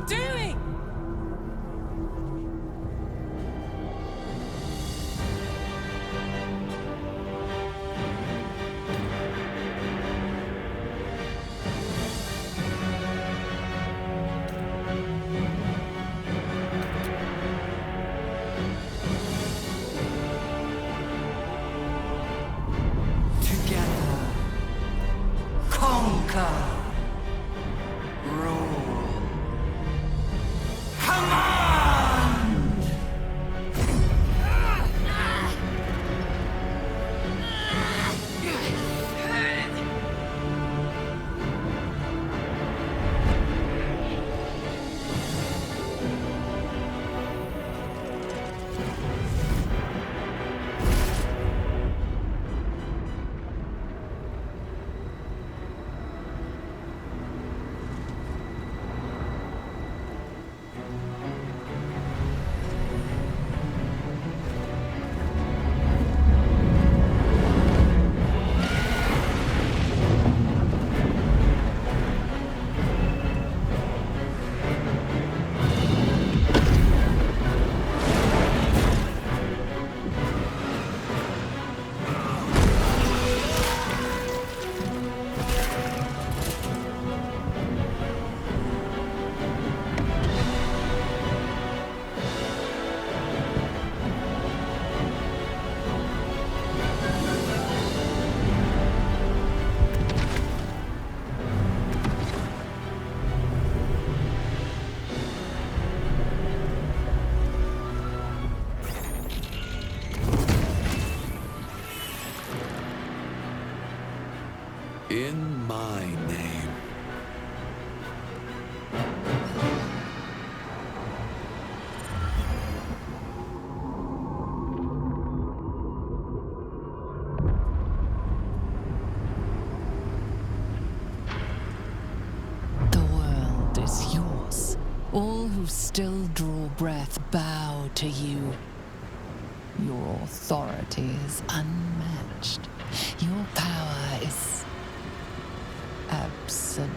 doing? Together, conquer, rule, command! In my name. The world is yours. All who still draw breath bow to you. Your authority is unmatched. Your power is absolute.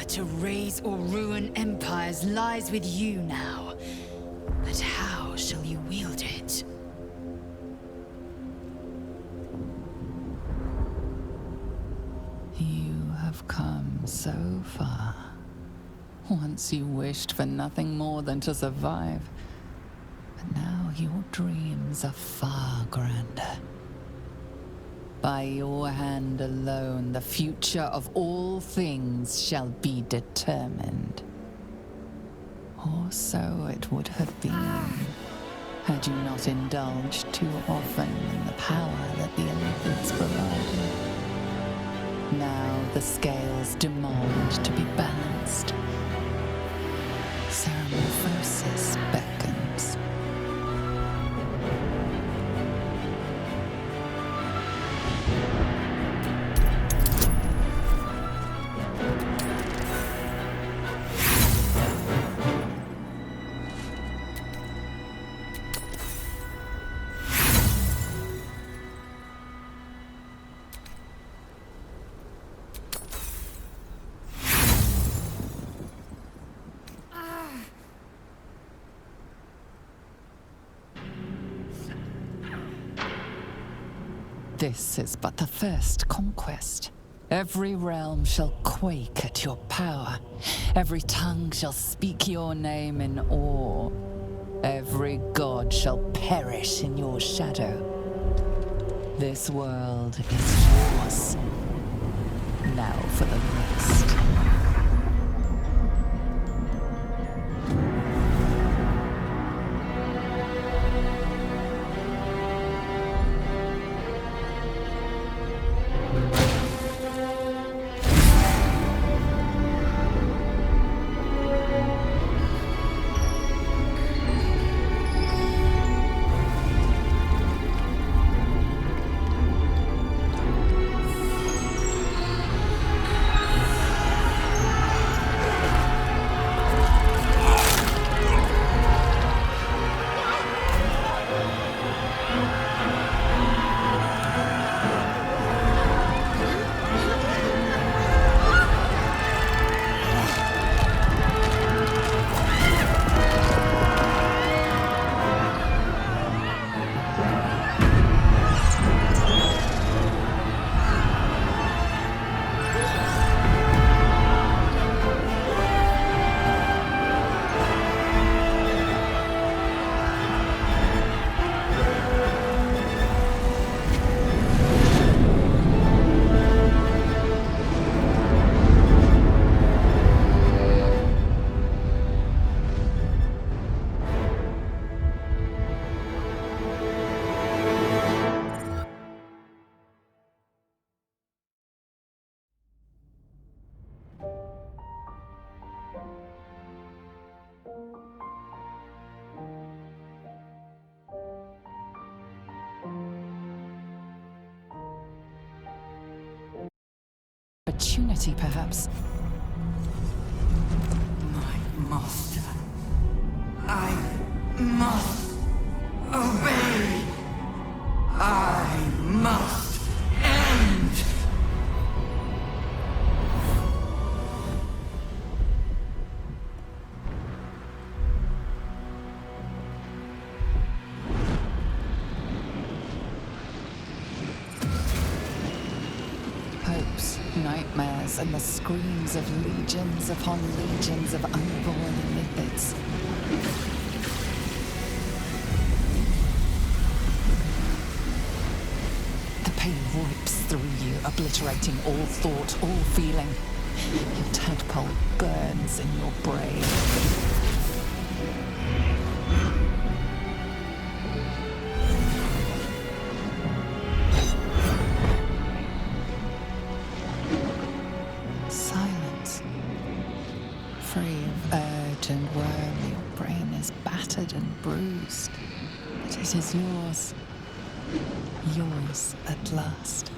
To raise or ruin empires lies with you now. But how shall you wield it? You have come so far. Once you wished for nothing more than to survive. But now your dreams are far grander. By your hand alone, the future of all things shall be determined. Or so it would have been, had you not indulged too often in the power that the Olympians provided. Now the scales demand to be balanced. Metamorphosis beckons. This is but the first conquest. Every realm shall quake at your power. Every tongue shall speak your name in awe. Every god shall perish in your shadow. This world is yours. Now for the rest. Opportunity, perhaps. My master. I must obey. I must end. Hopes, nightmares, and the screams of legions upon legions of unborn lipids. The pain rips through you, obliterating all thought, all feeling. Your tadpole burns in your brain. Silence. Free of urge and worm, your brain is battered and bruised. But it is yours. Yours at last.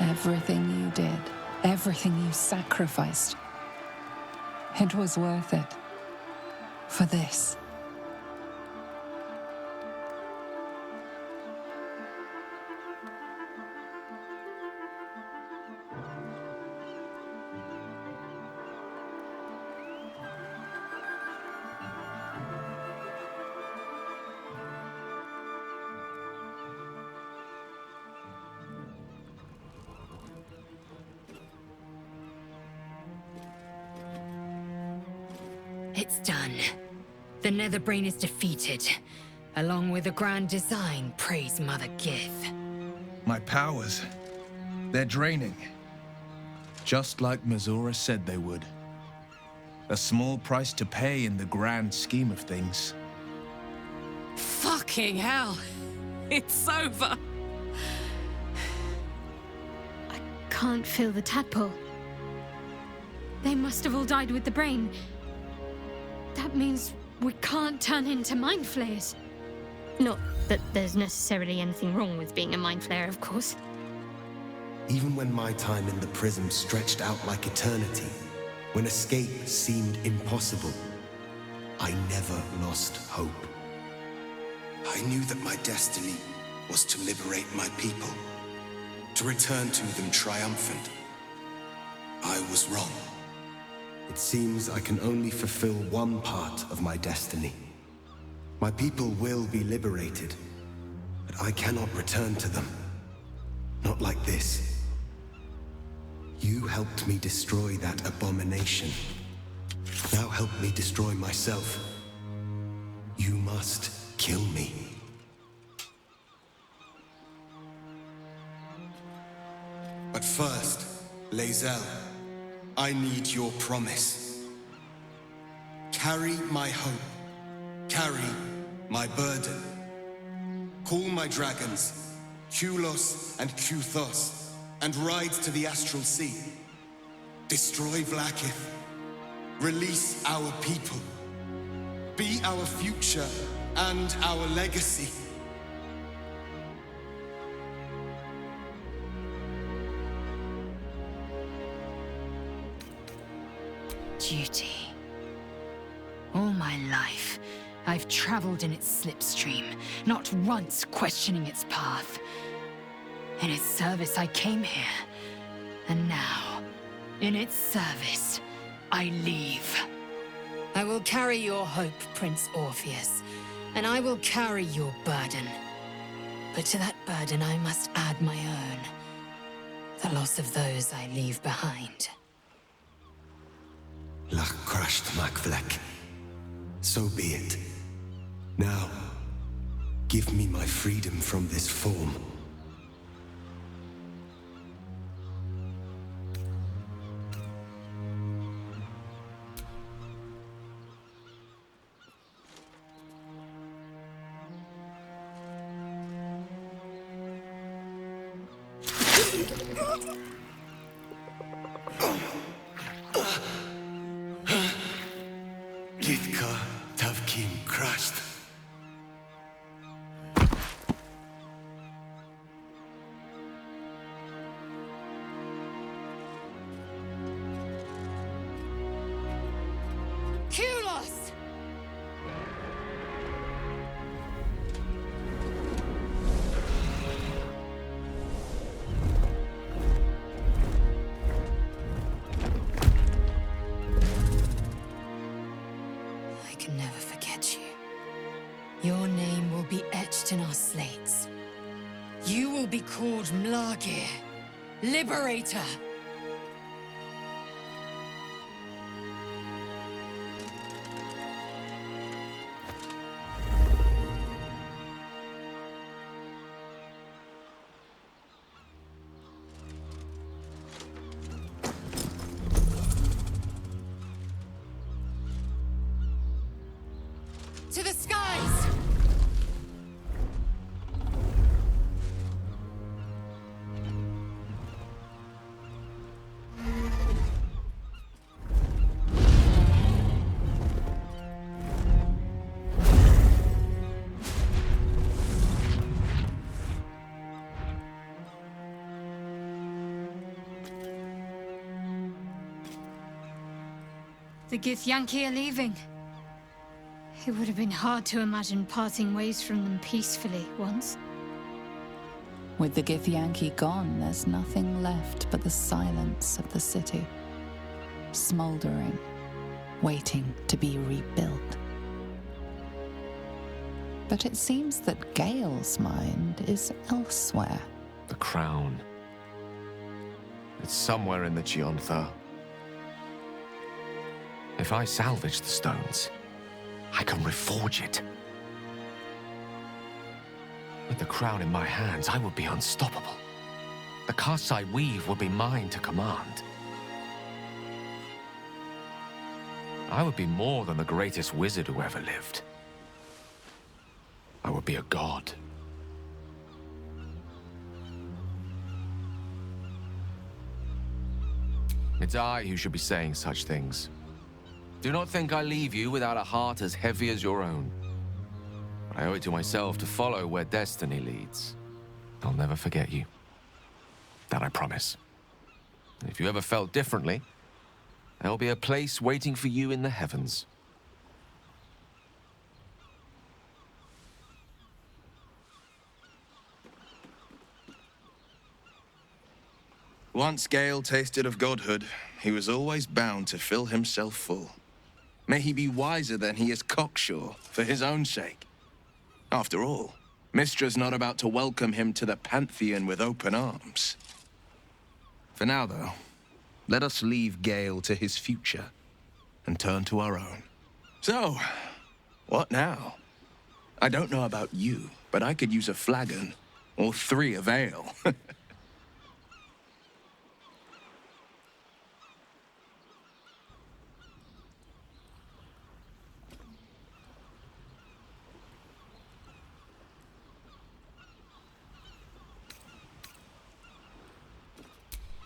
Everything you did, everything you sacrificed, it was worth it. For this. It's done. The Netherbrain is defeated, along with the grand design, praise Mother Gith. My powers, they're draining. Just like Mizora said they would. A small price to pay in the grand scheme of things. Fucking hell. It's over. I can't feel the tadpole. They must have all died with the brain. That means we can't turn into mind flayers. Not that there's necessarily anything wrong with being a mind flayer, of course. Even when my time in the prism stretched out like eternity, when escape seemed impossible, I never lost hope. I knew that my destiny was to liberate my people, to return to them triumphant. I was wrong. It seems I can only fulfill one part of my destiny. My people will be liberated, but I cannot return to them. Not like this. You helped me destroy that abomination. Now help me destroy myself. You must kill me. But first, Lae'zel, I need your promise. Carry my hope. Carry my burden. Call my dragons, Kulos and Kuthos, and ride to the Astral Sea. Destroy Vlaakith. Release our people. Be our future and our legacy. Duty. All my life, I've traveled in its slipstream, not once questioning its path. In its service, I came here. And now, in its service, I leave. I will carry your hope, Prince Orpheus, and I will carry your burden. But to that burden, I must add my own. The loss of those I leave behind. Lach crashed Makvlek. So be it. Now, give me my freedom from this form. Gitka Tavkim crashed. Kulos! I can never forget you. Your name will be etched in our slates. You will be called Mlagir, Liberator. To the skies! The Githyanki are leaving. It would have been hard to imagine parting ways from them peacefully once. With the Githyanki gone, there's nothing left but the silence of the city, smoldering, waiting to be rebuilt. But it seems that Gale's mind is elsewhere. The crown. It's somewhere in the Giontha. If I salvage the stones, I can reforge it. With the crown in my hands, I would be unstoppable. The casts I weave would be mine to command. I would be more than the greatest wizard who ever lived. I would be a god. It's I who should be saying such things. Do not think I leave you without a heart as heavy as your own. But I owe it to myself to follow where destiny leads. I'll never forget you. That I promise. And if you ever felt differently, there'll be a place waiting for you in the heavens. Once Gale tasted of godhood, he was always bound to fill himself full. May he be wiser than he is cocksure, for his own sake. After all, Mystra's not about to welcome him to the Pantheon with open arms. For now, though, let us leave Gale to his future and turn to our own. So, what now? I don't know about you, but I could use a flagon or 3 of ale.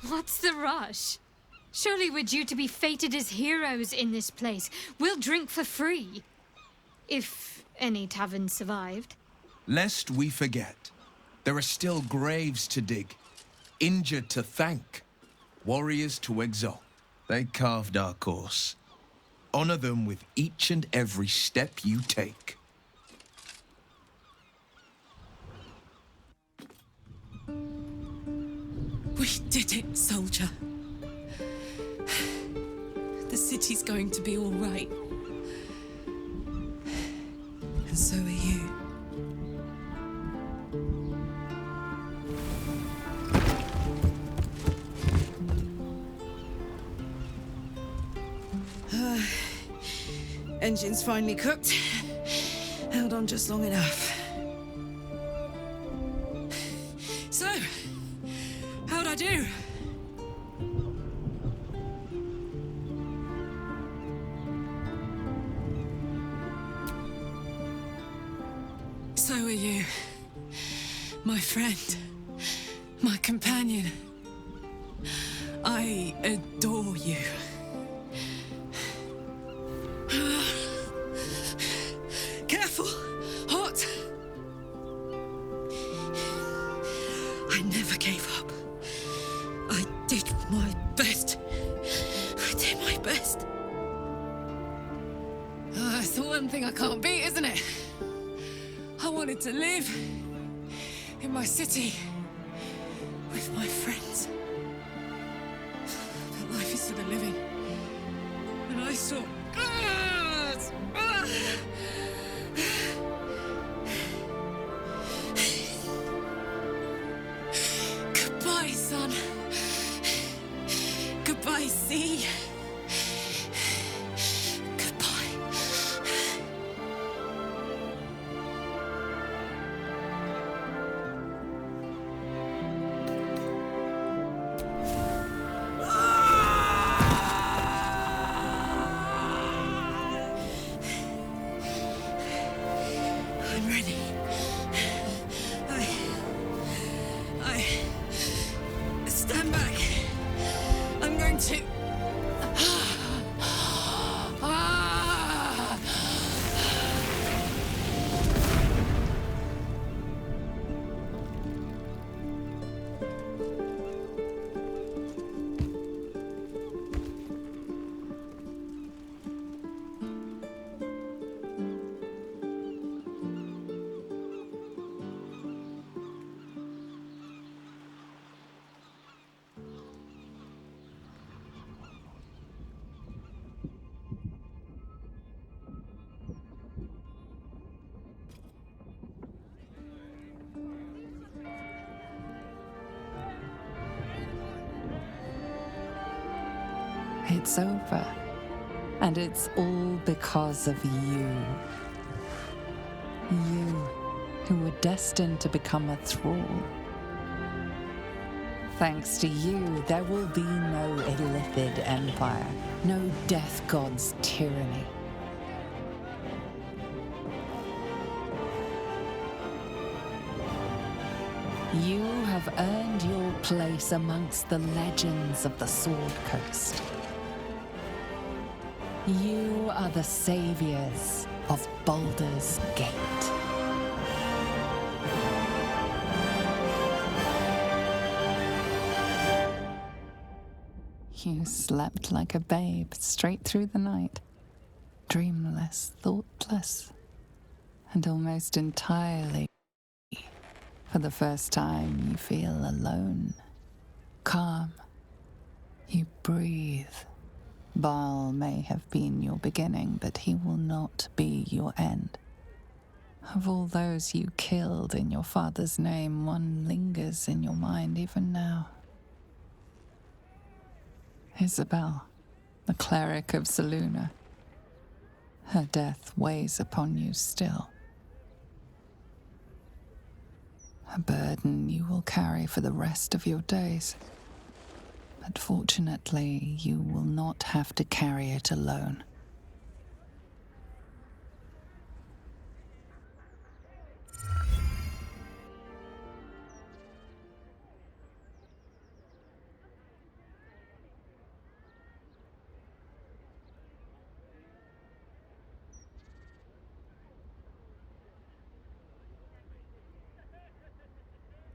What's the rush? Surely we're due to be fated as heroes in this place. We'll drink for free. If any taverns survived. Lest we forget, there are still graves to dig, injured to thank, warriors to exalt. They carved our course. Honor them with each and every step you take. We did it, soldier. The city's going to be all right. And so are you. Engine's finally cooked. Held on just long enough. So, how'd I do? So are you. My friend. My companion. I adore you. Careful! Hot! I never gave up. I did my best. I did my best. It's the one thing I can't beat, isn't it? I wanted to live in my city with my friends. But life is for the living. And I saw... Goodbye, son. Goodbye, sea. Goodbye. I'm ready. I stand back. I'm going to. It's over. And it's all because of you. You, who were destined to become a thrall. Thanks to you, there will be no Illithid empire, no death god's tyranny. You have earned your place amongst the legends of the Sword Coast. You are the saviors of Baldur's Gate. You slept like a babe straight through the night, dreamless, thoughtless, and almost entirely. For the first time, you feel alone, calm. You breathe. Baal may have been your beginning, but he will not be your end. Of all those you killed in your father's name, one lingers in your mind even now. Isabel, the cleric of Selûne. Her death weighs upon you still. A burden you will carry for the rest of your days. But fortunately, you will not have to carry it alone.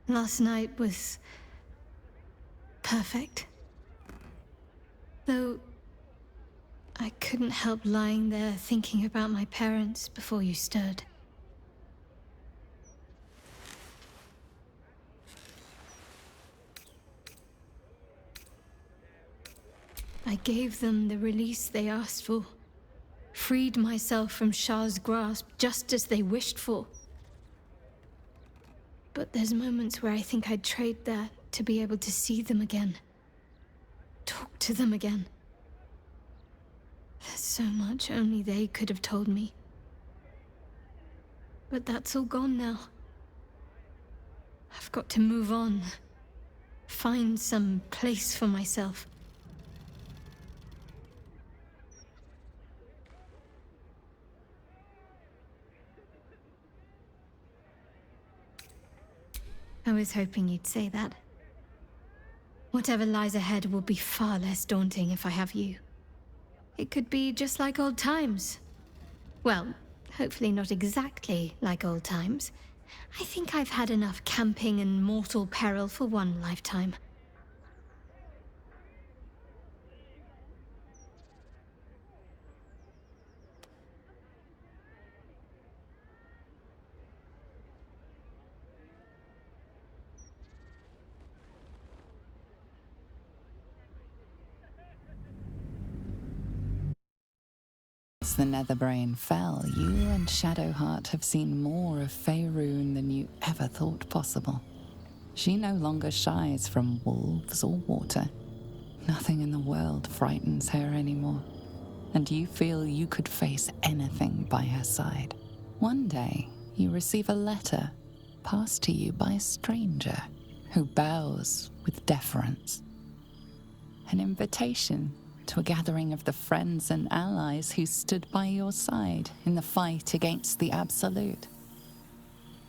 Last night was perfect. Though I couldn't help lying there thinking about my parents before you stirred. I gave them the release they asked for, freed myself from Shah's grasp just as they wished for. But there's moments where I think I'd trade that to be able to see them again. Talk to them again. There's so much only they could have told me. But that's all gone now. I've got to move on. Find some place for myself. I was hoping you'd say that. Whatever lies ahead will be far less daunting if I have you. It could be just like old times. Well, hopefully not exactly like old times. I think I've had enough camping and mortal peril for one lifetime. As the Netherbrain fell, you and Shadowheart have seen more of Faerûn than you ever thought possible. She no longer shies from wolves or water. Nothing in the world frightens her anymore, and you feel you could face anything by her side. One day, you receive a letter passed to you by a stranger who bows with deference. An invitation to a gathering of the friends and allies who stood by your side in the fight against the Absolute.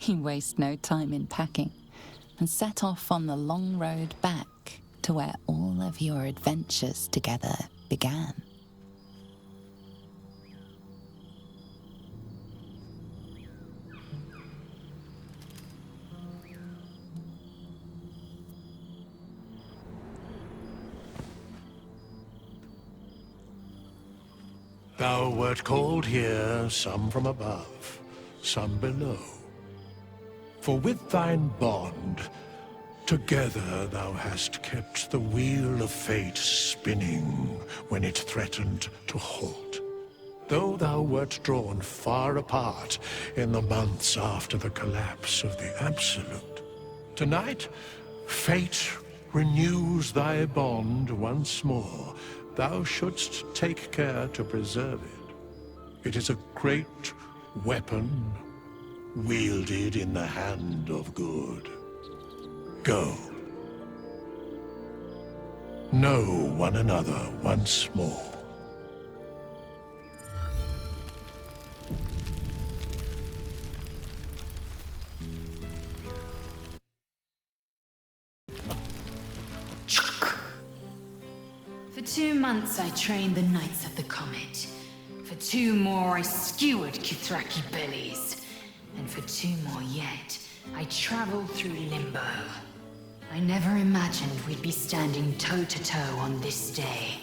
You waste no time in packing and set off on the long road back to where all of your adventures together began. Thou wert called here, some from above, some below. For with thine bond, together thou hast kept the wheel of fate spinning when it threatened to halt. Though thou wert drawn far apart in the months after the collapse of the Absolute, tonight, fate renews thy bond once more thou shouldst take care to preserve it. It is a great weapon, wielded in the hand of good. Go. Know one another once more. For 2 months I trained the Knights of the Comet. For 2 more I skewered Kithraki bellies. And for 2 more yet, I traveled through Limbo. I never imagined we'd be standing toe-to-toe on this day,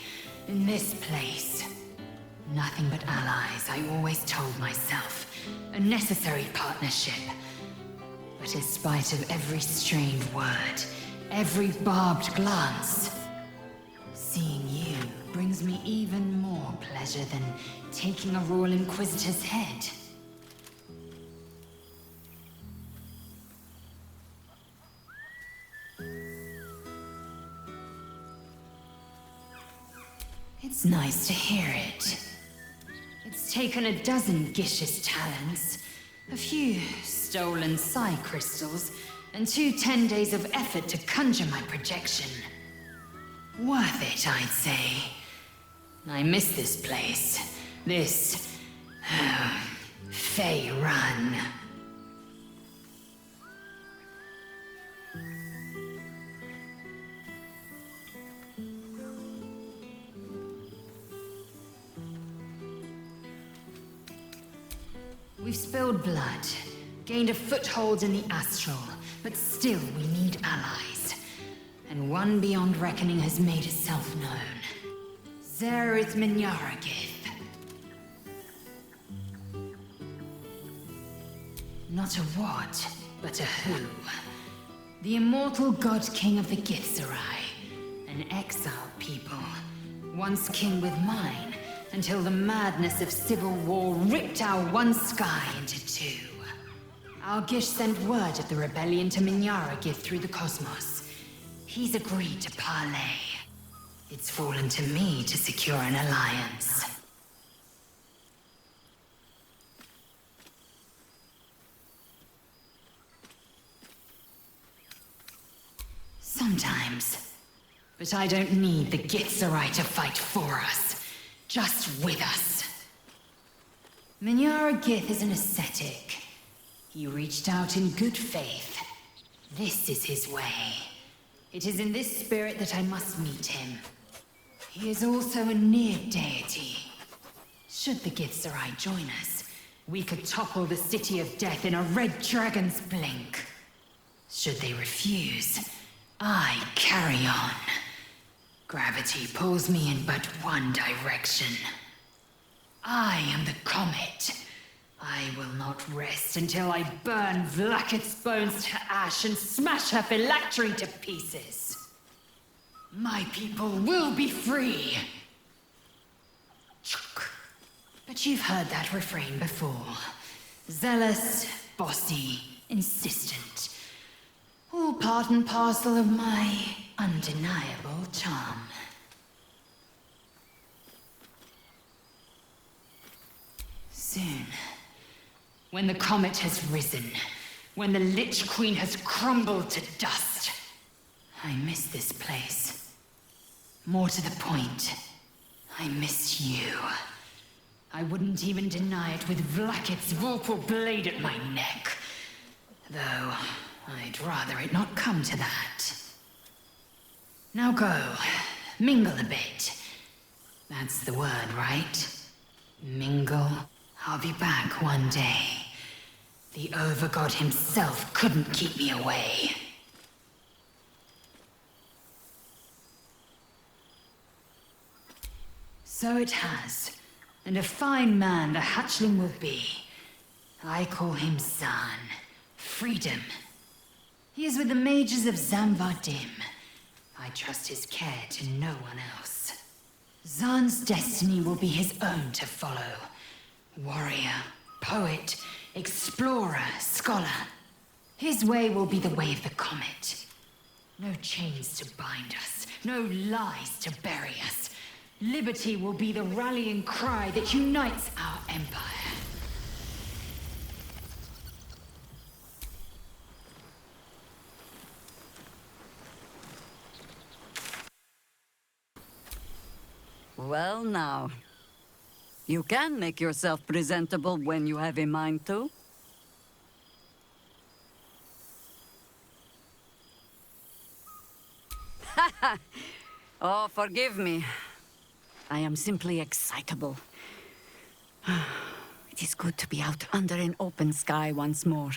in this place. Nothing but allies, I always told myself. A necessary partnership. But in spite of every strained word, every barbed glance, seeing you brings me even more pleasure than taking a Royal Inquisitor's head. It's nice to hear it. It's taken a dozen Gish's talents, a few stolen psi crystals, and 2 10 days of effort to conjure my projection. Worth it, I'd say. I miss this place. This... Fey Run. We've spilled blood, gained a foothold in the astral, but still we need allies. And one beyond reckoning has made itself known. Zerith Minyaragith. Not a what, but a who. The immortal god king of the Githzerai. An exiled people. Once king with mine, until the madness of civil war ripped our one sky into 2. Our Gish sent word of the rebellion to Minyaragith through the cosmos. He's agreed to parley. It's fallen to me to secure an alliance. Sometimes. But I don't need the Githzerai to fight for us. Just with us. Minyaragith is an ascetic. He reached out in good faith. This is his way. It is in this spirit that I must meet him. He is also a near deity. Should the Githzerai join us, we could topple the City of Death in a red dragon's blink. Should they refuse, I carry on. Gravity pulls me in but one direction. I am the comet. I will not rest until I burn Vlaakith's bones to ash and smash her phylactery to pieces. My people will be free. But you've heard that refrain before. Zealous, bossy, insistent. All part and parcel of my undeniable charm. Soon, when the comet has risen, when the Lich Queen has crumbled to dust, I miss this place. More to the point, I miss you. I wouldn't even deny it with Vlaakith's vorpal blade at my neck. Though, I'd rather it not come to that. Now go, mingle a bit. That's the word, right? Mingle. I'll be back one day. The Overgod himself couldn't keep me away. So it has. And a fine man the hatchling will be. I call him Zaan. Freedom. He is with the mages of Zamvadim. I trust his care to no one else. Zaan's destiny will be his own to follow. Warrior, poet, explorer, scholar. His way will be the way of the comet. No chains to bind us, no lies to bury us. Liberty will be the rallying cry that unites our empire. Well now, you can make yourself presentable when you have a mind to. Oh, forgive me. I am simply excitable. It is good to be out under an open sky once more.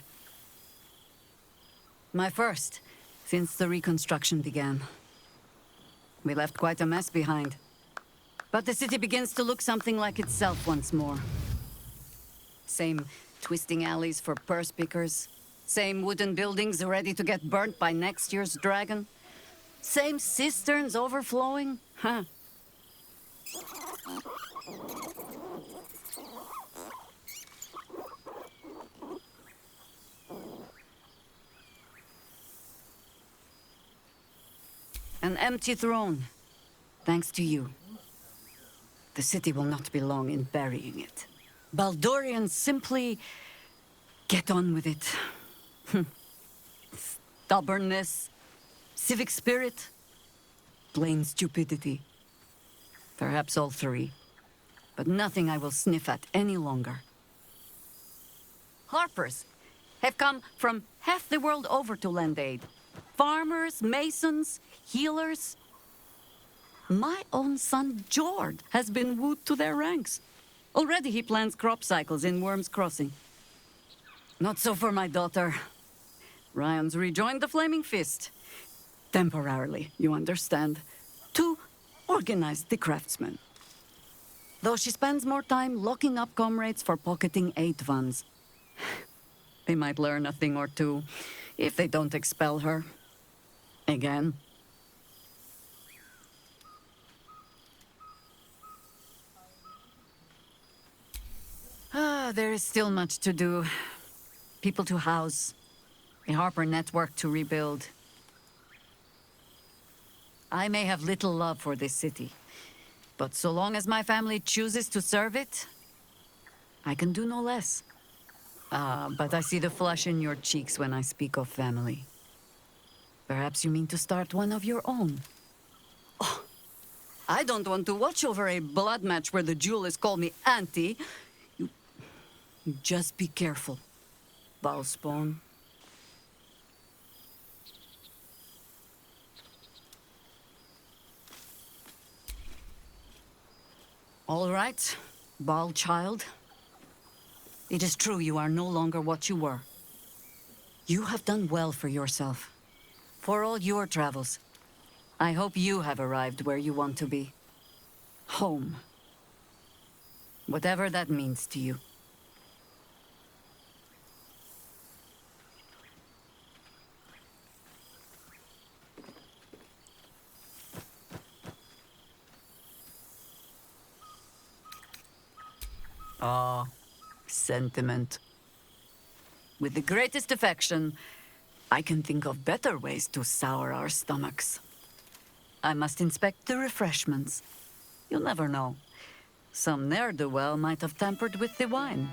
My first, since the reconstruction began. We left quite a mess behind. But the city begins to look something like itself once more. Same twisting alleys for purse pickers. Same wooden buildings ready to get burnt by next year's dragon. Same cisterns overflowing. Huh. An empty throne, thanks to you. The city will not be long in burying it. Baldurians simply get on with it. Stubbornness, civic spirit, plain stupidity. Perhaps all three, but nothing I will sniff at any longer. Harpers have come from half the world over to lend aid. Farmers, masons, healers. My own son, Jord, has been wooed to their ranks. Already he plans crop cycles in Worm's Crossing. Not so for my daughter. Ryan's rejoined the Flaming Fist. Temporarily, you understand. To organize the craftsmen. Though she spends more time locking up comrades for pocketing aid funds. They might learn a thing or two, if they don't expel her. Again. There is still much to do. People to house. A Harper network to rebuild. I may have little love for this city, but so long as my family chooses to serve it, I can do no less. But I see the flush in your cheeks when I speak of family. Perhaps you mean to start one of your own. Oh, I don't want to watch over a blood match where the duelists call me auntie. You just be careful, Valspawn. All right, Bal child. It is true you are no longer what you were. You have done well for yourself. For all your travels, I hope you have arrived where you want to be. Home. Whatever that means to you. Ah, sentiment. With the greatest affection, I can think of better ways to sour our stomachs. I must inspect the refreshments. You'll never know. Some ne'er-do-well might have tampered with the wine.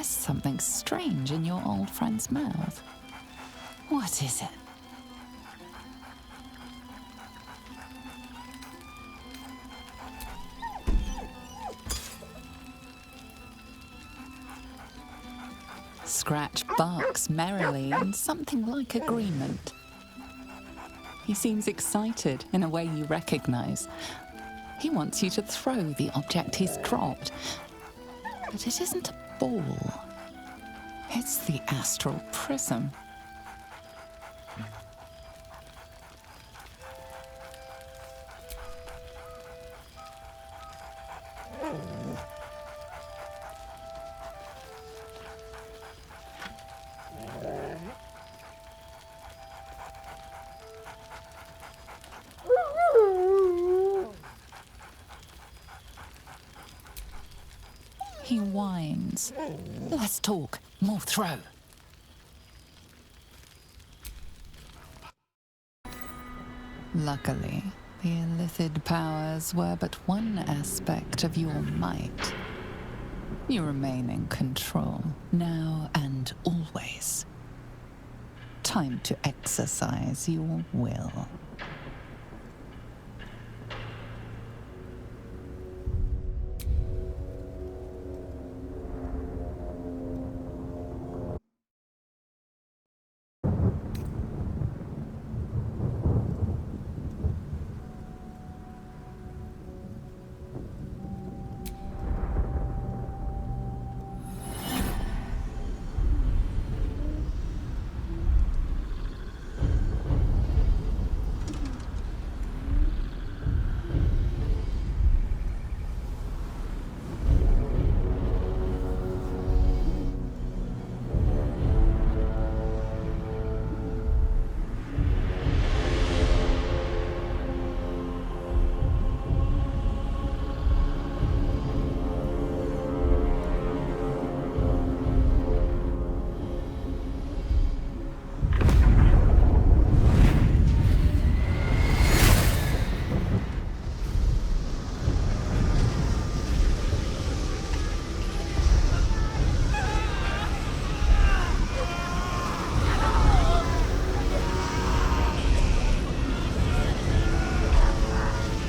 There's something strange in your old friend's mouth. What is it? Scratch barks merrily in something like agreement. He seems excited in a way you recognize. He wants you to throw the object he's dropped. But it isn't a ball. It's the astral prism. He whines. Let's talk. More throw. Luckily, the illithid powers were but one aspect of your might. You remain in control, now and always. Time to exercise your will.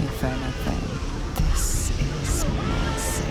If anything, this is mercy.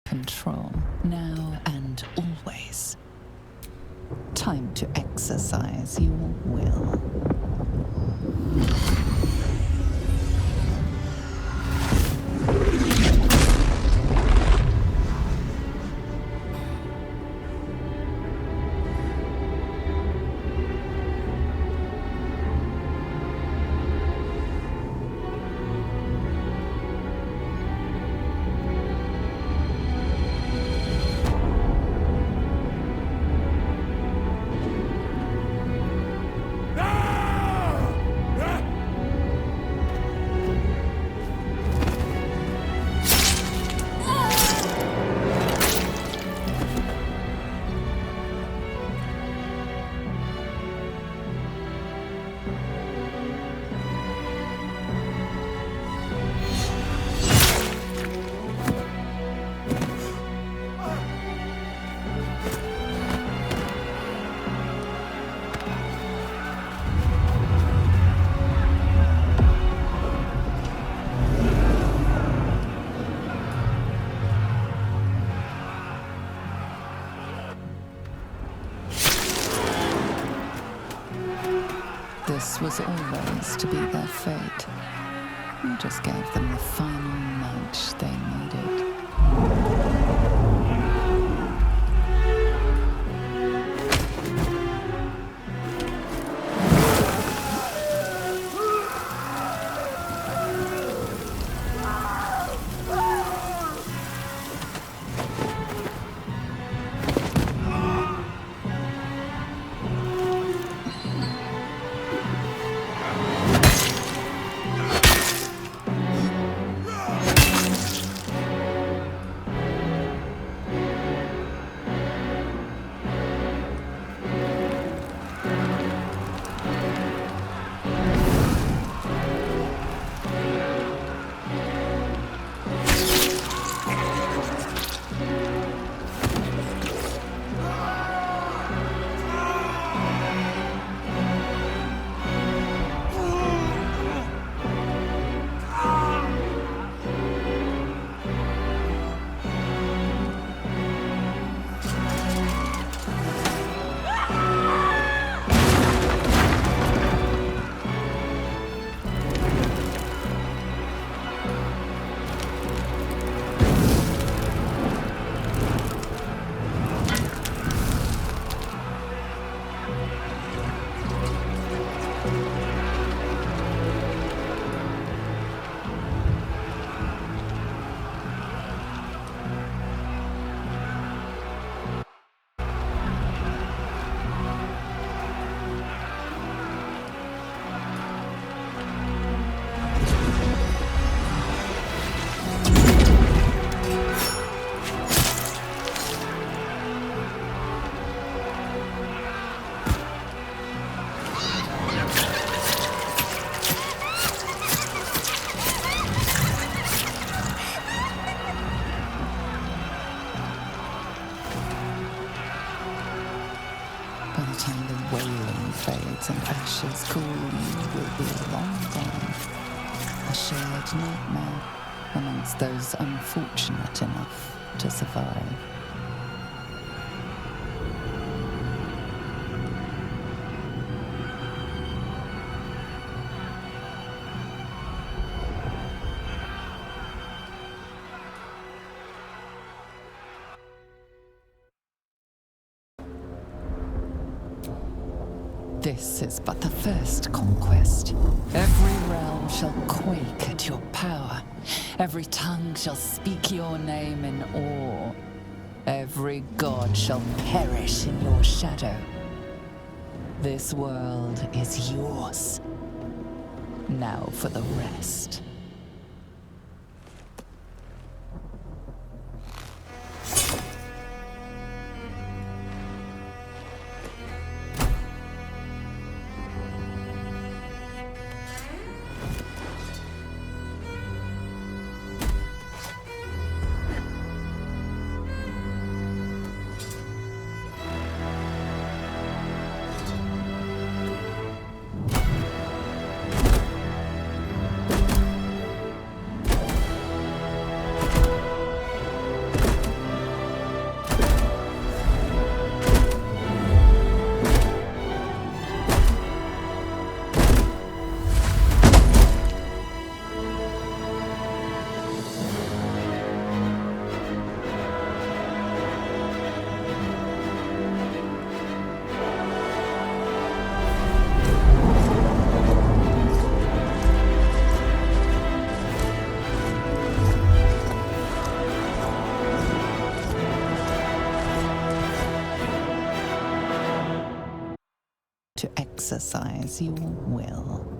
Control, now and always. Time to exercise your will. Ah! was always to be their fate. You just gave them the final nudge they needed. By the time the wailing fades and ashes cool, you will be long gone. A shared nightmare amongst those unfortunate enough to survive. This is but the first conquest. Every realm shall quake at your power. Every tongue shall speak your name in awe. Every god shall perish in your shadow. This world is yours. Now for the rest. To exercise your will.